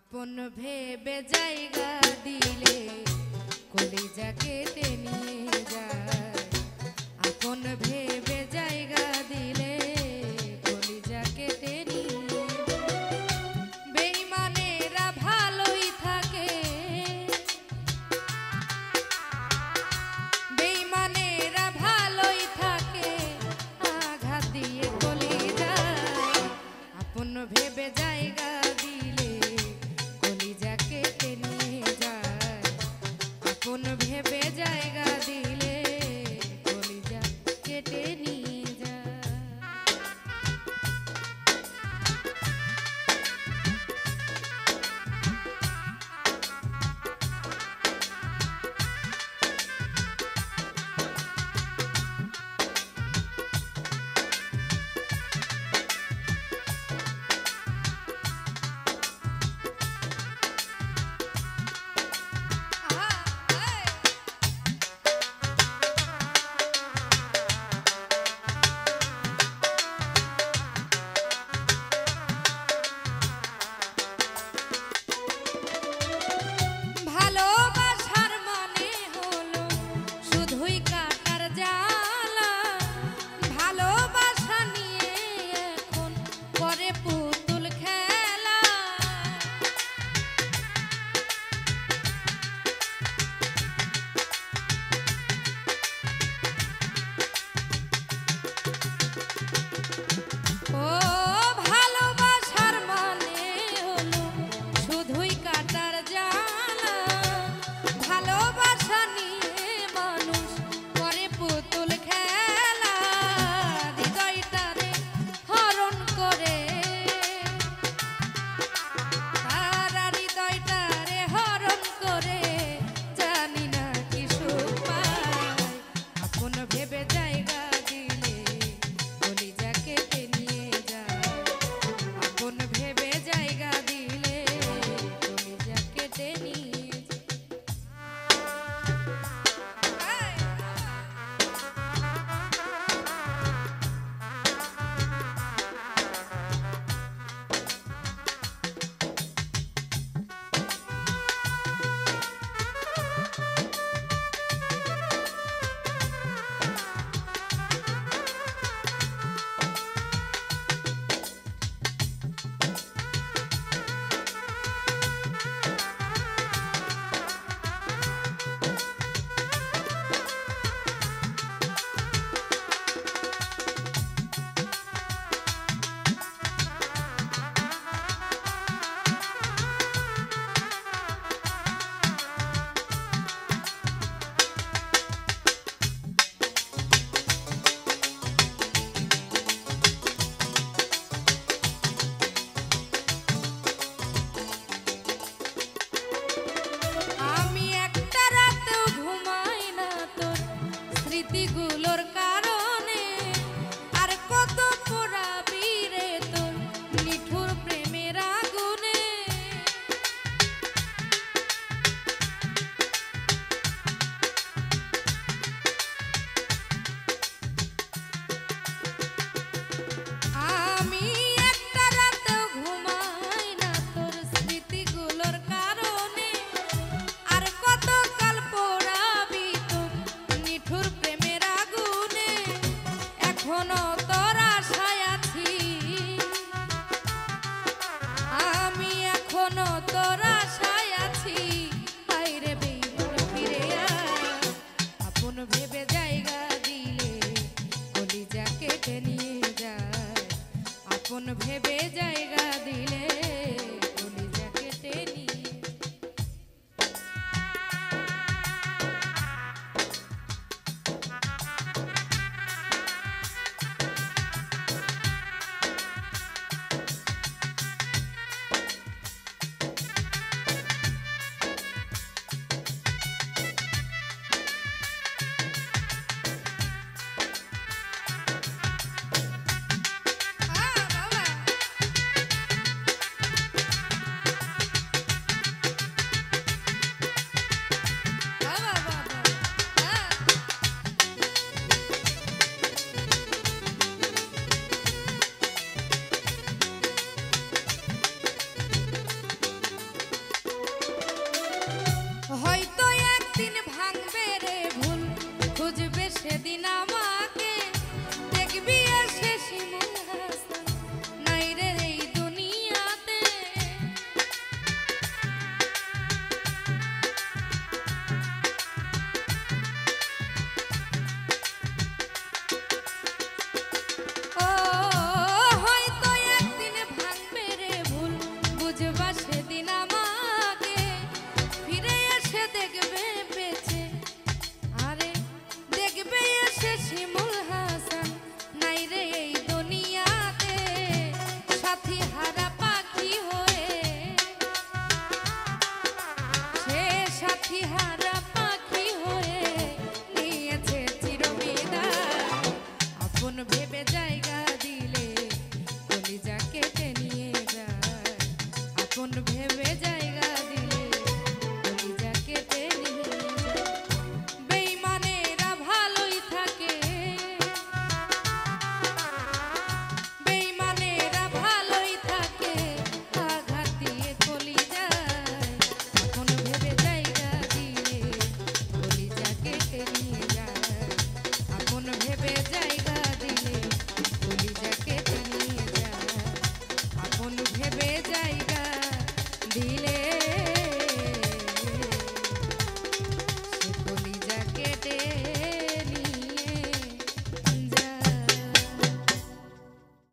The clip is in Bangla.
আপন ভেবে জায়গা দিলে কলিজা কেটে নিয়ে যায়। আপন ভেবে জায়গা দিলে কলিজা কেটে নিয়ে বেঈমানেরা ভালোই থাকে, বেঈমানেরা ভালোই থাকে আঘাত দিয়ে কলিজা। আপন ভেবে জায়গা ভেবে জায়গা দিলে কলিজা কেটে ভেবে জায়গা দিলে কলিজা কেটে নিয়ে যায়। বেঈমানেরা ভালোই থাকে, বেঈমানেরা ভালোই থাকে, আঘাত দিয়ে কলিজায় আপন ভেবে জায়গা দিলে কলিজা কেটে নিয়ে যায়। আপন ভেবে জায়গা দিলে কলিজা কেটে নিয়ে যায়। আপন ভেবে জায়গা দিলে